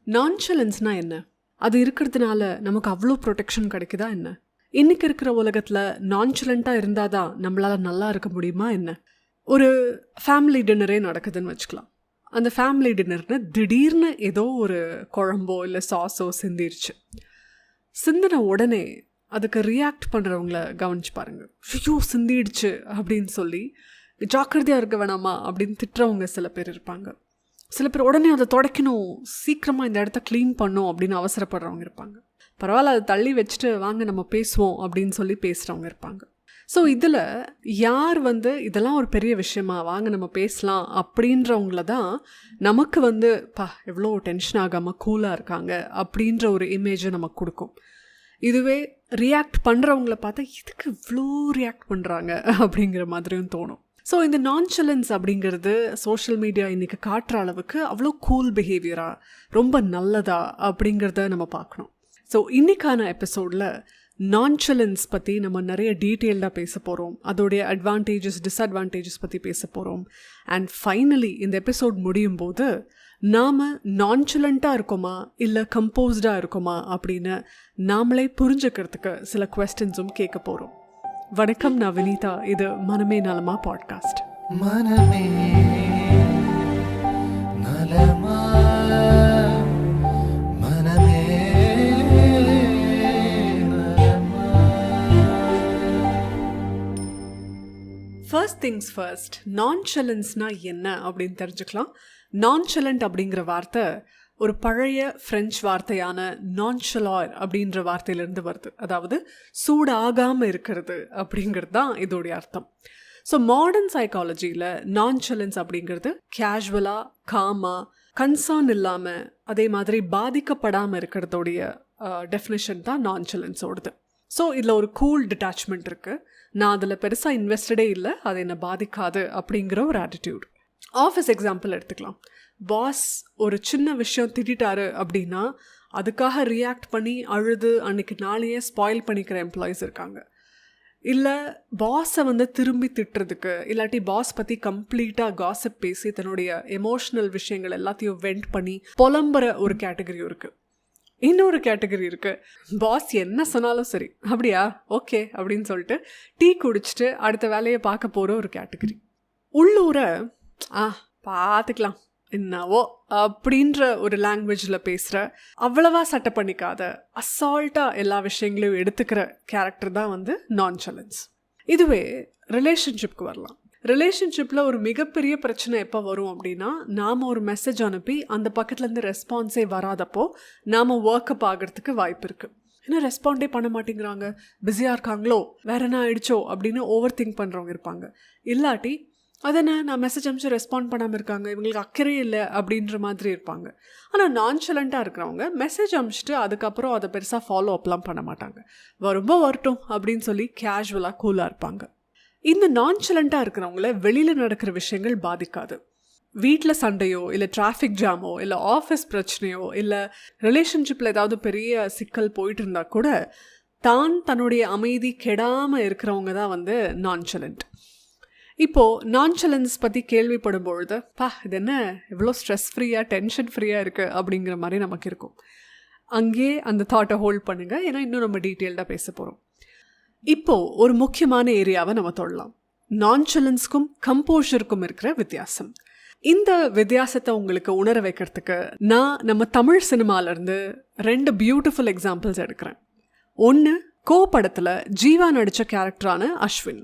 நான்சலன்ஸ்னால் என்ன? அது இருக்கிறதுனால நமக்கு அவ்வளோ ப்ரொடெக்ஷன் கிடைக்குதா என்ன? இன்றைக்கி இருக்கிற உலகத்தில் நான்சலண்ட்டாக இருந்தால் தான் நம்மளால் நல்லா இருக்க முடியுமா என்ன? ஒரு ஃபேமிலி டின்னரே நடக்குதுன்னு வச்சுக்கலாம். அந்த ஃபேமிலி டின்னர்னு திடீர்னு ஏதோ ஒரு குழம்போ இல்லை சாஸோ சிந்தின உடனே அதுக்கு ரியாக்ட் பண்ணுறவங்கள கவனிச்சு பாருங்கள். ஐயோ சிந்திடுச்சு அப்படின்னு சொல்லி ஜாக்கிரதையாக இருக்க வேணாமா அப்படின்னு திட்டுறவங்க சில பேர் இருப்பாங்க. சில பேர் உடனே அதை துடைக்கணும், சீக்கிரமாக இந்த இடத்த க்ளீன் பண்ணணும் அப்படின்னு அவசரப்படுறவங்க இருப்பாங்க. பரவாயில்ல, அதை தள்ளி வச்சுட்டு வாங்க நம்ம பேசுவோம் அப்படின்னு சொல்லி பேசுகிறவங்க இருப்பாங்க. ஸோ இதில் யார் இதெல்லாம் ஒரு பெரிய விஷயமா, வாங்க நம்ம பேசலாம் அப்படின்றவங்கள தான் நமக்கு எவ்வளோ டென்ஷன் ஆகாமல் கூலாக இருக்காங்க அப்படின்ற ஒரு இமேஜை நமக்கு கொடுக்கும். இதுவே ரியாக்ட் பண்ணுறவங்கள பார்த்தா இதுக்கு இவ்வளோ ரியாக்ட் பண்ணுறாங்க அப்படிங்கிற மாதிரியும் தோணும். ஸோ இந்த நான்சலன்ஸ் அப்படிங்கிறது சோஷியல் மீடியா இன்றைக்கி காட்டுற அளவுக்கு அவ்வளோ கூல் பிஹேவியரா, ரொம்ப நல்லதா அப்படிங்கிறத நம்ம பார்க்கணும். ஸோ இன்றைக்கான எபிசோடில் நான்சலன்ஸ் பற்றி நம்ம நிறைய டீட்டெயில்டாக பேச போகிறோம். அதோடைய அட்வான்டேஜஸ் டிஸ்அட்வான்டேஜஸ் பற்றி பேச போகிறோம். அண்ட் ஃபைனலி இந்த எபிசோட் முடியும் போது நாம் நான்சலண்ட்டாக இருக்கோமா இல்லை கம்போஸ்டாக இருக்கோமா அப்படின்னு நாமளே புரிஞ்சுக்கிறதுக்கு சில குவெஸ்டன்ஸும் கேட்க போகிறோம். வணக்கம், நான் வினிதா. இது மனமே நலமா பாட்காஸ்ட். மனமே நலமா, மனமே நலமா. ஃபர்ஸ்ட் திங்ஸ் ஃபர்ஸ்ட், நான்சலன்ஸ்னா என்ன அப்படின்னு தெரிஞ்சுக்கலாம். நான்சலண்ட் அப்படிங்கிற வார்த்தை ஒரு பழைய ஃப்ரெஞ்ச் வார்த்தையான நான்சலார் அப்படின்ற வார்த்தையிலேருந்து வருது. அதாவது சூடாகாமல் இருக்கிறது அப்படிங்கிறது தான் இதோடைய அர்த்தம். ஸோ மாடர்ன் சைக்காலஜியில் நான்சலன்ஸ் அப்படிங்கிறது கேஷுவலாக, காமாக, கன்சர்ன் இல்லாமல், அதே மாதிரி பாதிக்கப்படாமல் இருக்கிறதோடைய டெஃபினிஷன் தான் நான்சலன்ஸோடது. ஸோ இதில் ஒரு கூல் டிட்டாச்மெண்ட் இருக்குது. நான் அதில் பெருசாக இன்வெஸ்டடே இல்லை, அது என்னை பாதிக்காது அப்படிங்கிற ஒரு ஆட்டிடியூட். ஆஃபீஸ் எக்ஸாம்பிள் எடுத்துக்கலாம். பாஸ் ஒரு சின்ன விஷயம் திட்டாரு அப்படின்னா அதுக்காக ரியாக்ட் பண்ணி அழுது அன்றைக்கி நாளையே ஸ்பாயில் பண்ணிக்கிற எம்ப்ளாயீஸ் இருக்காங்க. இல்லை பாஸை திரும்பி திட்டுறதுக்கு, இல்லாட்டி பாஸ் பற்றி கம்ப்ளீட்டாக காசிப் பேசி தன்னுடைய எமோஷ்னல் விஷயங்கள் எல்லாத்தையும் வெண்ட் பண்ணி புலம்புற ஒரு கேட்டகரி இருக்குது. இன்னொரு கேட்டகரி இருக்குது, பாஸ் என்ன சொன்னாலும் சரி அப்படியா ஓகே அப்படின்னு சொல்லிட்டு டீ குடிச்சிட்டு அடுத்த வேலையை பார்க்க போகிற ஒரு கேட்டகரி. உள்ளூர பார்த்துக்கலாம் என்னவோ அப்படின்ற ஒரு லாங்குவேஜில் பேசுகிற, அவ்வளவா சட்டை பண்ணிக்காத, அசால்ட்டாக எல்லா விஷயங்களையும் எடுத்துக்கிற கேரக்டர் தான் நான்சலன்ஸ். இதுவே ரிலேஷன்ஷிப்க்கு வரலாம். ரிலேஷன்ஷிப்பில் ஒரு மிகப்பெரிய பிரச்சனை எப்போ வரும் அப்படின்னா, நாம் ஒரு மெசேஜ் அனுப்பி அந்த பக்கத்துலேருந்து ரெஸ்பான்ஸே வராதப்போ நாம் ஒர்க்கப் ஆகிறதுக்கு வாய்ப்பு இருக்குது. ஏன்னா ரெஸ்பாண்டே பண்ண மாட்டேங்கிறாங்க, பிஸியாக இருக்காங்களோ, வேற என்ன ஆயிடுச்சோ அப்படின்னு ஓவர் திங்க் பண்ணுறவங்க இருப்பாங்க. இல்லாட்டி அதனை நான் மெசேஜ் அனுப்பிச்சு ரெஸ்பாண்ட் பண்ணாமல் இருக்காங்க, இவங்களுக்கு அக்கறையே இல்லை அப்படின்ற மாதிரி இருப்பாங்க. ஆனால் நான்சலண்ட்டாக இருக்கிறவங்க மெசேஜ் அனுப்பிச்சிட்டு அதுக்கப்புறம் அதை பெருசாக ஃபாலோ அப்லாம் பண்ண மாட்டாங்க. ரொம்ப வரட்டும் அப்படின்னு சொல்லி கேஷுவலாக கூலாக இருப்பாங்க. இந்த நான்சலண்ட்டாக இருக்கிறவங்கள வெளியில் நடக்கிற விஷயங்கள் பாதிக்காது. வீட்டில் சண்டையோ இல்லை டிராஃபிக் ஜாமோ இல்லை ஆஃபீஸ் பிரச்சனையோ இல்லை ரிலேஷன்ஷிப்பில் ஏதாவது பெரிய சிக்கல் போயிட்டு இருந்தால் கூட தன்னுடைய அமைதி கெடாமல் இருக்கிறவங்க தான் நான்சலண்ட். இப்போது நான்சலன்ஸ் பற்றி கேள்விப்படும் பொழுது இது என்ன இவ்வளோ ஸ்ட்ரெஸ் ஃப்ரீயாக, டென்ஷன் ஃப்ரீயாக இருக்குது அப்படிங்கிற மாதிரி நமக்கு இருக்கும். அங்கேயே அந்த தாட்டை ஹோல்ட் பண்ணுங்கள், ஏன்னா இன்னும் நம்ம டீட்டெயில்டாக பேச போகிறோம். இப்போது ஒரு முக்கியமான ஏரியாவை நம்ம தொடலாம். நான்சலன்ஸ்க்கும் கம்போஷருக்கும் இருக்கிற வித்தியாசம். இந்த வித்தியாசத்தை உங்களுக்கு உணர வைக்கிறதுக்கு நான் நம்ம தமிழ் சினிமாவிலேருந்து 2 பியூட்டிஃபுல் எக்ஸாம்பிள்ஸ் எடுக்கிறேன். ஒன்று கோ படத்தில் ஜீவா நடித்த கேரக்டரான அஸ்வின்,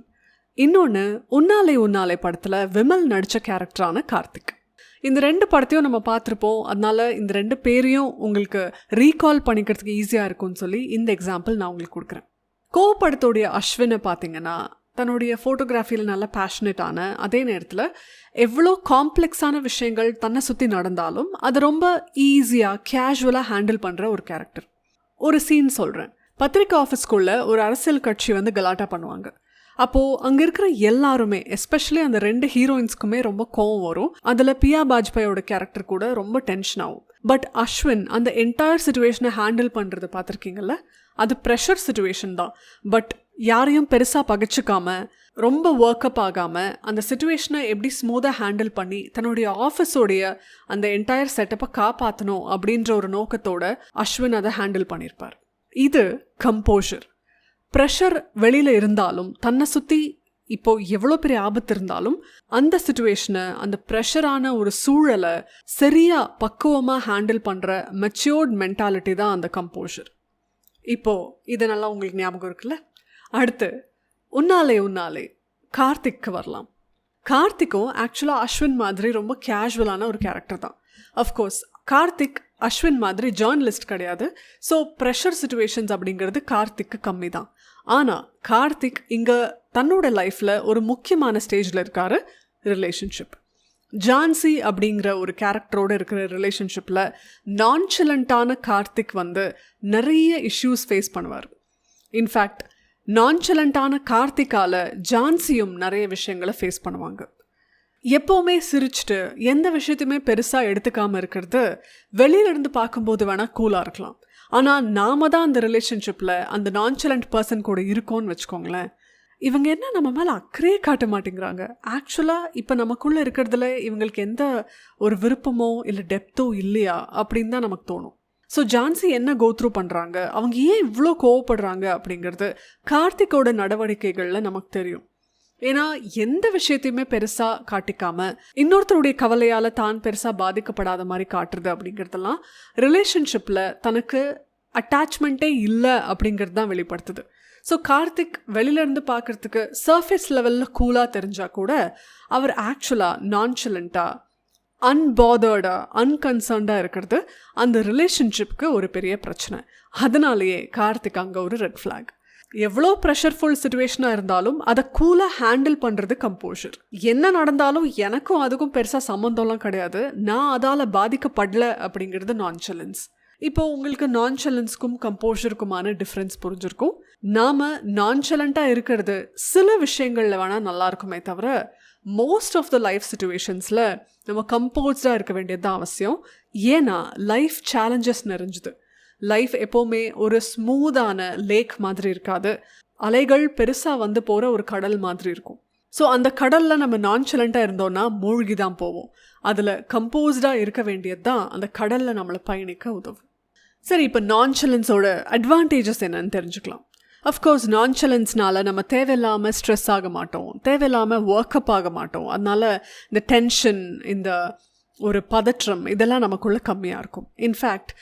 இன்னொன்று உன்னாலே படத்தில் விமல் நடித்த கேரக்டரான கார்த்திக். இந்த 2 படத்தையும் நம்ம பார்த்துருப்போம். அதனால் இந்த 2 பேரையும் உங்களுக்கு ரீகால் பண்ணிக்கிறதுக்கு ஈஸியாக இருக்கும்னு சொல்லி இந்த எக்ஸாம்பிள் நான் உங்களுக்கு கொடுக்குறேன். கோ படத்தோடைய அஸ்வினை பார்த்தீங்கன்னா தன்னுடைய ஃபோட்டோகிராஃபியில் நல்லா பேஷனேட்டான, அதே நேரத்தில் எவ்வளோ காம்ப்ளெக்ஸான விஷயங்கள் தன்னை சுற்றி நடந்தாலும் அதை ரொம்ப ஈஸியாக கேஷுவலாக ஹேண்டில் பண்ணுற ஒரு கேரக்டர். ஒரு சீன் சொல்கிறேன். பத்திரிக்கை ஆஃபீஸ்க்குள்ளே ஒரு அரசியல் கட்சி கலாட்டா பண்ணுவாங்க. அப்போது அங்கே இருக்கிற எல்லாருமே, எஸ்பெஷலி அந்த 2 ஹீரோயின்ஸ்க்குமே ரொம்ப கோவம் வரும். அதில் பியா பாஜ்பாயோட கேரக்டர் கூட ரொம்ப டென்ஷன் ஆகும். பட் அஸ்வின் அந்த என்டையர் சிச்சுவேஷனை ஹேண்டில் பண்ணுறது பார்த்துருக்கீங்கல்ல, அது ப்ரெஷர் சிச்சுவேஷன் தான். பட் யாரையும் பெருசாக பகைச்சிக்காம, ரொம்ப ஒர்க்கப் ஆகாமல் அந்த சிச்சுவேஷனை எப்படி ஸ்மூத்தாக ஹேண்டில் பண்ணி தன்னுடைய ஆஃபீஸோடைய அந்த என்டையர் செட்டப்பை காப்பாற்றணும் அப்படின்ற ஒரு நோக்கத்தோட அஸ்வின் அதை ஹேண்டில் பண்ணியிருப்பார். இது கம்போஷர். ப்ரெஷர் வெளியில் இருந்தாலும், தன்னை சுற்றி இப்போ எவ்வளோ பெரிய ஆபத்து இருந்தாலும் அந்த சிச்சுவேஷனை, அந்த ப்ரெஷரான ஒரு சூழலை சரியாக பக்குவமாக ஹேண்டில் பண்ணுற மெச்சூர்ட் மென்டாலிட்டி தான் அந்த கம்போஷர். இப்போது இது நல்லா உங்களுக்கு ஞாபகம் இருக்குல்ல. அடுத்து உன்னாலே கார்த்திக்கு வரலாம். கார்த்திக்கும் ஆக்சுவலாக அஸ்வின் மாதிரி ரொம்ப கேஷுவலான ஒரு கேரக்டர் தான். அஃப்கோர்ஸ் கார்த்திக் அஸ்வின் மாதிரி ஜேர்னலிஸ்ட் கிடையாது. ஸோ ப்ரெஷர் சிச்சுவேஷன்ஸ் அப்படிங்கிறது கார்த்திக்கு கம்மி தான். ஆனால் கார்த்திக் இங்கே தன்னோட லைஃப்பில் ஒரு முக்கியமான ஸ்டேஜில் இருக்கார், ரிலேஷன்ஷிப். ஜான்சி அப்படிங்கிற ஒரு கேரக்டரோடு இருக்கிற ரிலேஷன்ஷிப்பில் நான்சலண்ட்டான கார்த்திக் வந்து நிறைய இஷ்யூஸ் ஃபேஸ் பண்ணுவார். இன்ஃபேக்ட் நான்சலண்ட்டான கார்த்திக்கால் ஜான்சியும் நிறைய விஷயங்களை ஃபேஸ் பண்ணுவாங்க. எப்போவுமே சிரிச்சுட்டு எந்த விஷயத்தையுமே பெருசாக எடுத்துக்காமல் இருக்கிறது வெளியிலேருந்து பார்க்கும்போது வேணால் கூலாக இருக்கலாம். ஆனால் நாம தான் அந்த ரிலேஷன்ஷிப்பில் அந்த நான்சலண்ட் பர்சன் கூட இருக்கோன்னு வச்சுக்கோங்களேன், இவங்க என்ன நம்ம மேலே அக்கறையே காட்ட மாட்டேங்கிறாங்க. ஆக்சுவலாக இப்போ நமக்குள்ளே இருக்கிறதுல இவங்களுக்கு எந்த ஒரு விருப்பமோ இல்லை டெப்த்தோ இல்லையா அப்படின்னு தான் நமக்கு தோணும். ஸோ ஜான்சி என்ன கோத்ரூ பண்ணுறாங்க, அவங்க ஏன் இவ்வளோ கோவப்படுறாங்க அப்படிங்கிறது கார்த்திக்கோட நடவடிக்கைகளில் நமக்கு தெரியும். ஏன்னா எந்த விஷயத்தையுமே பெருசாக காட்டிக்காமல் இன்னொருத்தருடைய கவலையால் தான் பெருசாக பாதிக்கப்படாத மாதிரி காட்டுறது அப்படிங்கிறதெல்லாம் ரிலேஷன்ஷிப்பில் தனக்கு அட்டாச்மெண்ட்டே இல்லை அப்படிங்கிறது தான் வெளிப்படுத்துது. ஸோ கார்த்திக் வெளியிலேருந்து பார்க்குறதுக்கு சர்ஃபேஸ் லெவலில் கூலாக தெரிஞ்சால் கூட அவர் ஆக்சுவலாக நான்சலண்ட்டாக, அன்பாதர்டாக, அன்கன்சர்ன்டாக இருக்கிறது அந்த ரிலேஷன்ஷிப்க்கு ஒரு பெரிய பிரச்சனை. அதனாலேயே கார்த்திக் அங்கே ஒரு ரெட் ஃப்ளாக். எவ்வளோ ப்ரெஷர்ஃபுல் சிச்சுவேஷனாக இருந்தாலும் அதை கூலாக ஹேண்டில் பண்ணுறது கம்போஷர். என்ன நடந்தாலும் எனக்கும் அதுக்கும் பெருசாக சம்மந்தம்லாம் கிடையாது, நான் அதால் பாதிக்கப்படலை அப்படிங்கிறது நான்சலன்ஸ். இப்போ உங்களுக்கு நான்சலன்ஸ்க்கும் கம்போஷருக்குமான டிஃப்ரென்ஸ் புரிஞ்சிருக்கும். நாம் நான்சலண்ட்டாக இருக்கிறது சில விஷயங்களில் வேணால் நல்லா இருக்குமே தவிர மோஸ்ட் ஆஃப் த லைஃப் சிச்சுவேஷன்ஸில் நம்ம கம்போஸ்டாக இருக்க வேண்டியது தான் அவசியம். ஏன்னா லைஃப் சேலஞ்சஸ் நிறைஞ்சுது. லைஃப் எப்போவுமே ஒரு ஸ்மூத்தான லேக் மாதிரி இருக்காது. அலைகள் பெருசாக வந்து போகிற ஒரு கடல் மாதிரி இருக்கும். ஸோ அந்த கடலில் நம்ம நான்சலண்ட்டாக இருந்தோன்னா மூழ்கி தான் போவோம். அதில் கம்போஸ்டாக இருக்க வேண்டியது தான் அந்த கடலில் நம்மளை பயணிக்க உதவும். சரி, இப்போ நான்சலன்ஸோட அட்வான்டேஜஸ் என்னன்னு தெரிஞ்சுக்கலாம். அஃப்கோர்ஸ் நான்சலன்ஸ்னால நம்ம தேவையில்லாமல் ஸ்ட்ரெஸ் ஆக மாட்டோம், தேவையில்லாமல் ஒர்க்கப் ஆக மாட்டோம். அதனால் இந்த டென்ஷன், இந்த ஒரு பதற்றம் இதெல்லாம் நமக்குள்ளே கம்மியாக இருக்கும். In fact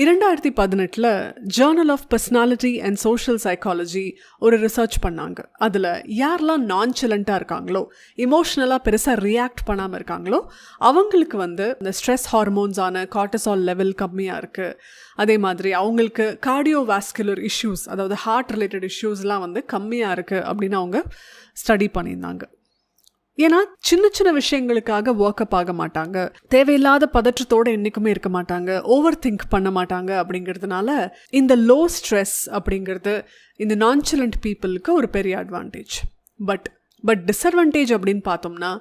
2018 journal of personality and social psychology ஒரு ரிசர்ச் பண்ணாங்க. அதில் யாரெல்லாம் நான்சலண்ட்டாக இருக்காங்களோ, இமோஷ்னலாக பெருசாக ரியாக்ட் பண்ணாமல் இருக்காங்களோ அவங்களுக்கு வந்து இந்த ஸ்ட்ரெஸ் ஹார்மோன்ஸான கார்டிசால் லெவல் கம்மியாக இருக்குது. அதே மாதிரி அவங்களுக்கு கார்டியோவாஸ்குலர் இஷ்யூஸ், அதாவது ஹார்ட் ரிலேட்டட் இஷ்யூஸ்லாம் வந்து கம்மியாக இருக்குது அப்படின்னு அவங்க ஸ்டடி பண்ணியிருந்தாங்க. ஏன்னா சின்ன சின்ன விஷயங்களுக்காக ஒர்க்கப் ஆக மாட்டாங்க, தேவையில்லாத பதற்றத்தோடு என்றைக்குமே இருக்க மாட்டாங்க, ஓவர் திங்க் பண்ண மாட்டாங்க. அப்படிங்கிறதுனால இந்த லோ ஸ்ட்ரெஸ் அப்படிங்கிறது இந்த நான்சலண்ட் பீப்புளுக்கு ஒரு பெரிய அட்வான்டேஜ். பட் டிஸ்அட்வான்டேஜ் அப்படின்னு பார்த்தோம்னா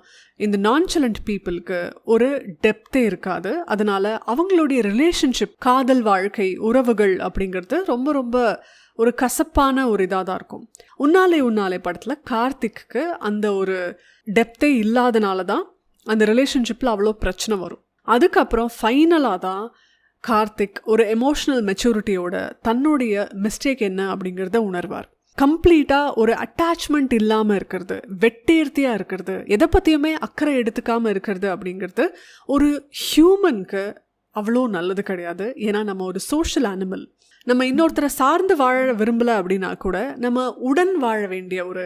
இந்த நான்சலண்ட் பீப்புளுக்கு ஒரு டெப்த்தே இருக்காது. அதனால் அவங்களுடைய ரிலேஷன்ஷிப், காதல் வாழ்க்கை, உறவுகள் அப்படிங்கிறது ரொம்ப ரொம்ப ஒரு கசப்பான ஒரு இதாக தான் இருக்கும். உன்னாலே படத்தில் கார்த்திக்கு அந்த ஒரு டெப்த்தே இல்லாதனால தான் அந்த ரிலேஷன்ஷிப்பில் அவ்வளோ பிரச்சனை வரும். அதுக்கப்புறம் ஃபைனலாக தான் கார்த்திக் ஒரு எமோஷ்னல் மெச்சூரிட்டியோட தன்னுடைய மிஸ்டேக் என்ன அப்படிங்கிறத உணர்வார். கம்ப்ளீட்டாக ஒரு அட்டாச்மெண்ட் இல்லாமல் இருக்கிறது, வெட்டேர்த்தியாக இருக்கிறது, எதை பற்றியுமே அக்கறை எடுத்துக்காமல் இருக்கிறது அப்படிங்கிறது ஒரு ஹியூமனுக்கு அவ்வளோ நல்லது கிடையாது. ஏன்னா நம்ம ஒரு சோஷியல் அனிமல். நம்ம இன்னொருத்தரை சார்ந்து வாழ விரும்பலை அப்படின்னா கூட நம்ம உடன் வாழ வேண்டிய ஒரு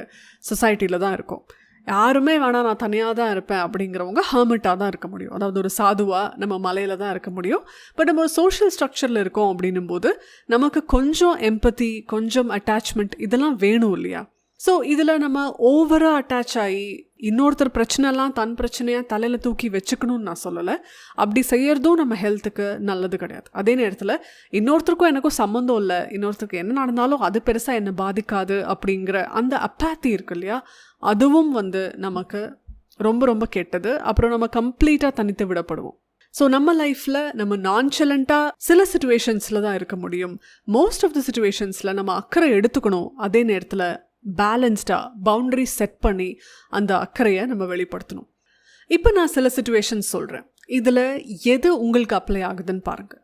சொசைட்டியில் தான் இருக்கோம். யாருமே வேணாம் நான் தனியாக தான் இருப்பேன் அப்படிங்கிறவங்க ஹர்மிட்டாக தான் இருக்க முடியும். அதாவது ஒரு சாதுவாக நம்ம மலையில் தான் இருக்க முடியும். பட் நம்ம ஒரு சோஷியல் ஸ்ட்ரக்சரில் இருக்கோம் அப்படின்னும் போது நமக்கு கொஞ்சம் எம்பத்தி, கொஞ்சம் அட்டாச்மெண்ட் இதெல்லாம் வேணும் இல்லையா? ஸோ இதில் நம்ம ஓவராக அட்டாச் ஆகி இன்னொருத்தர் பிரச்சனைலாம் தன் பிரச்சனையாக தலையில் தூக்கி வச்சுக்கணும்னு நான் சொல்லலை. அப்படி செய்யறதும் நம்ம ஹெல்த்துக்கு நல்லது கிடையாது. அதே நேரத்தில் இன்னொருத்தருக்கும் எனக்கும் சம்மந்தம் இல்லை, இன்னொருத்தருக்கு என்ன நடந்தாலும் அது பெருசாக என்னை பாதிக்காது அப்படிங்கிற அந்த அப்பாத்தி இருக்கு இல்லையா, அதுவும் நமக்கு ரொம்ப ரொம்ப கெட்டது. அப்புறம் நம்ம கம்ப்ளீட்டாக தனித்து விடப்படுவோம். ஸோ நம்ம லைஃப்பில் நம்ம நான்சலண்ட்டாக சில சிச்சுவேஷன்ஸில் தான் இருக்க முடியும். மோஸ்ட் ஆஃப் த சிச்சுவேஷன்ஸில் நம்ம அக்கறை எடுத்துக்கணும். அதே நேரத்தில் பேலன்ஸ்டாக பவுண்டரி செட் பண்ணி அந்த அக்கறையை நம்ம வெளிப்படுத்தணும். இப்போ நான் சில சிச்சுவேஷன்ஸ் சொல்கிறேன். இதில் எது உங்களுக்கு அப்ளை ஆகுதுன்னு பாருங்கள்.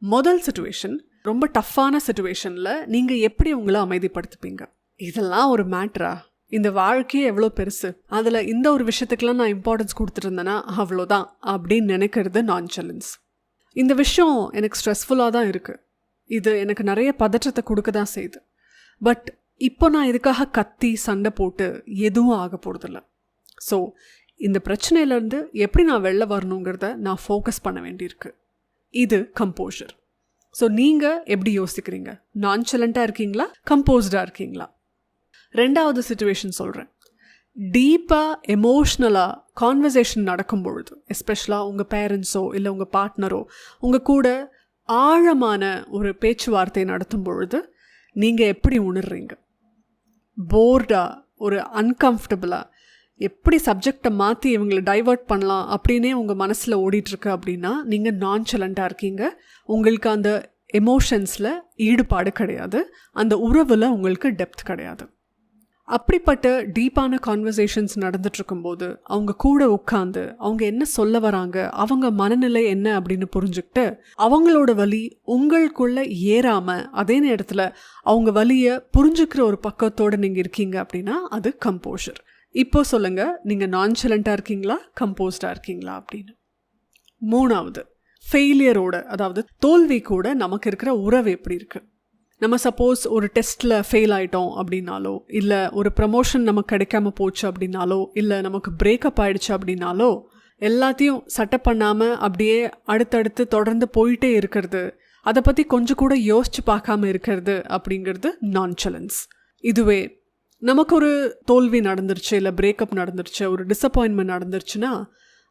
முதல் சிச்சுவேஷன், ரொம்ப டஃப்பான சிச்சுவேஷனில் நீங்கள் எப்படி உங்களை அமைதிப்படுத்திப்பீங்க? இதெல்லாம் ஒரு மேட்ரா? இந்த வாழ்க்கையே எவ்வளோ பெருசு, அதில் இந்த ஒரு விஷயத்துக்கெலாம் நான் இம்பார்ட்டன்ஸ் கொடுத்துட்டு இருந்தேன்னா அவ்வளோதான் அப்படின்னு நினைக்கிறது நான்சலன்ஸ். இந்த விஷயம் எனக்கு ஸ்ட்ரெஸ்ஃபுல்லாக தான் இருக்குது, இது எனக்கு நிறைய பதற்றத்தை கொடுக்க தான் செய்யுது, பட் இப்போ நான் இதுக்காக கத்தி சண்டை போட்டு எதுவும் ஆக போகிறதில்ல. ஸோ இந்த பிரச்சனையிலேருந்து எப்படி நான் வெளில வரணுங்கிறத நான் ஃபோக்கஸ் பண்ண வேண்டியிருக்கு. இது கம்போஷர். ஸோ நீங்கள் எப்படி யோசிக்கிறீங்க? நான்சலண்ட்டாக இருக்கீங்களா, கம்போஸ்டாக இருக்கீங்களா? ரெண்டாவது சிச்சுவேஷன் சொல்கிறேன். டீப்பாக எமோஷ்னலாக கான்வர்சேஷன் நடக்கும் பொழுது, எஸ்பெஷலாக உங்கள் பேரண்ட்ஸோ இல்லை உங்கள் பார்ட்னரோ உங்கள் கூட ஆழமான ஒரு பேச்சுவார்த்தை நடத்தும் பொழுது நீங்கள் எப்படி உணர்றீங்க? போர்டாக, ஒரு அன்கம்ஃபர்டபுளாக, எப்படி சப்ஜெக்டை மாற்றி இவங்களை டைவர்ட் பண்ணலாம் அப்படின்னே உங்கள் மனசில் ஓடிட்டுருக்கு அப்படின்னா நீங்கள் நான்சலண்ட்டாக இருக்கீங்க. உங்களுக்கு அந்த எமோஷன்ஸில் ஈடுபாடு கிடையாது, அந்த உறவில் உங்களுக்கு டெப்த் கிடையாது. அப்படிப்பட்ட டீப்பான கான்வர்சேஷன்ஸ் நடந்துட்டுருக்கும்போது அவங்க கூட உட்காந்து அவங்க என்ன சொல்ல வராங்க, அவங்க மனநிலை என்ன அப்படின்னு புரிஞ்சுக்கிட்டு அவங்களோட வலி உங்களுக்குள்ளே ஏறாமல் அதே நேரத்தில் அவங்க வலியை புரிஞ்சுக்கிற ஒரு பக்கத்தோடு நீங்கள் இருக்கீங்க அப்படின்னா அது கம்போஷர். இப்போ சொல்லுங்கள், நீங்கள் நான்சலண்ட்டாக இருக்கீங்களா, கம்போஸ்டாக இருக்கீங்களா அப்படின்னு. மூணாவது, ஃபெயிலியரோட, அதாவது தோல்வி கூட நமக்கு இருக்கிற உறவு எப்படி இருக்குது? நம்ம சப்போஸ் ஒரு டெஸ்ட்டில் ஃபெயில் ஆகிட்டோம் அப்படின்னாலோ, இல்லை ஒரு ப்ரமோஷன் நமக்கு கிடைக்காம போச்சு அப்படின்னாலோ, இல்லை நமக்கு பிரேக்கப் ஆகிடுச்சு அப்படின்னாலோ, எல்லாத்தையும் சட்டை பண்ணாமல் அப்படியே அடுத்தடுத்து தொடர்ந்து போயிட்டே இருக்கிறது, அதை பற்றி கொஞ்சம் கூட யோசித்து பார்க்காம இருக்கிறது அப்படிங்கிறது நான்சலன்ஸ். இதுவே நமக்கு ஒரு தோல்வி நடந்துருச்சு, இல்லை பிரேக்கப் நடந்துருச்சு, ஒரு டிஸப்பாயின்மெண்ட் நடந்துருச்சுன்னா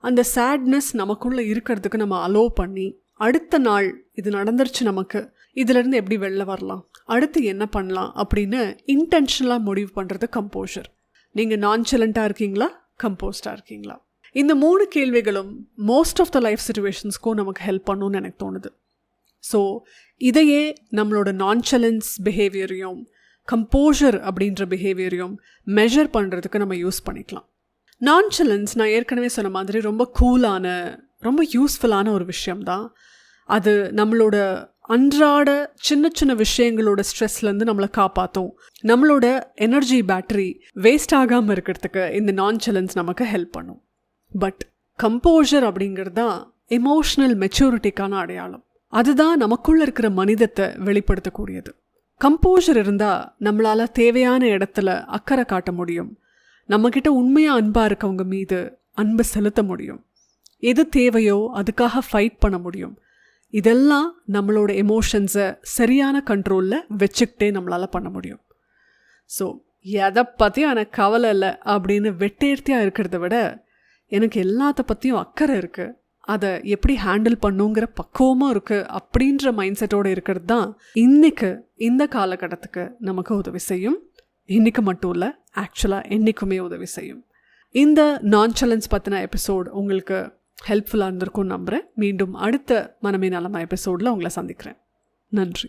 அந்த சேட்னஸ் நமக்குள்ளே இருக்கிறதுக்கு நம்ம அலோவ் பண்ணி அடுத்த நாள் இது நடந்துருச்சு, நமக்கு இதிலேருந்து எப்படி வெளில வரலாம், அடுத்து என்ன பண்ணலாம் அப்படின்னு இன்டென்ஷனலாக முடிவு பண்ணுறது கம்போஷர். நீங்கள் நான்சலண்ட்டாக இருக்கீங்களா, கம்போஸ்டாக இருக்கீங்களா? இந்த 3 கேள்விகளும் மோஸ்ட் ஆஃப் த லைஃப் சிச்சுவேஷன்ஸ்க்கும் நமக்கு ஹெல்ப் பண்ணணும்னு எனக்கு தோணுது. ஸோ இதையே நம்மளோட நான்சலன்ஸ் பிஹேவியரையும் கம்போஷர் அப்படின்ற பிஹேவியரையும் மெஷர் பண்ணுறதுக்கு நம்ம யூஸ் பண்ணிக்கலாம். நான்சலன்ஸ் நான் ஏற்கனவே சொன்ன மாதிரி ரொம்ப கூலான, ரொம்ப யூஸ்ஃபுல்லான ஒரு விஷயம்தான். அது நம்மளோட அன்றாட சின்ன சின்ன விஷயங்களோட ஸ்ட்ரெஸ்லேருந்து நம்மளை காப்பாற்றும். நம்மளோட எனர்ஜி பேட்டரி வேஸ்ட் ஆகாமல் இருக்கிறதுக்கு இந்த நான்சலன்ஸ் நமக்கு ஹெல்ப் பண்ணும். பட் கம்போஷர் அப்படிங்கிறது தான் எமோஷ்னல் மெச்சூரிட்டிக்கான அடையாளம். அதுதான் நமக்குள்ளே இருக்கிற மனிதத்தை வெளிப்படுத்தக்கூடியது. கம்போஷர் இருந்தால் நம்மளால் தேவையான இடத்துல அக்கறை காட்ட முடியும், நம்மக்கிட்ட உண்மையாக அன்பாக இருக்கவங்க மீது அன்பு செலுத்த முடியும், எது தேவையோ அதுக்காக ஃபைட் பண்ண முடியும். இதெல்லாம் நம்மளோட எமோஷன்ஸை சரியான கண்ட்ரோலில் வச்சுக்கிட்டே நம்மளால் பண்ண முடியும். ஸோ எதை பற்றியும் எனக்கு கவலை இல்லை அப்படின்னு வெட்டேர்த்தியாக இருக்கிறத விட எனக்கு எல்லாத்த பற்றியும் அக்கறை இருக்குது, அதை எப்படி ஹேண்டில் பண்ணுங்கிற பக்குவமாக இருக்குது அப்படின்ற மைண்ட் செட்டோடு இருக்கிறது தான் இன்றைக்கு இந்த காலகட்டத்துக்கு நமக்கு உதவி செய்யும். இன்றைக்கு மட்டும் இல்லை, ஆக்சுவலாக என்றைக்குமே உதவி செய்யும். இந்த நான்சலன்ஸ் பற்றின எபிசோட் உங்களுக்கு ஹெல்ப்ஃபுல்லாக இருந்திருக்கும்னு நம்புகிறேன். மீண்டும் அடுத்த மனமே நலமா எபிசோடில் உங்களை சந்திக்கிறேன். நன்றி.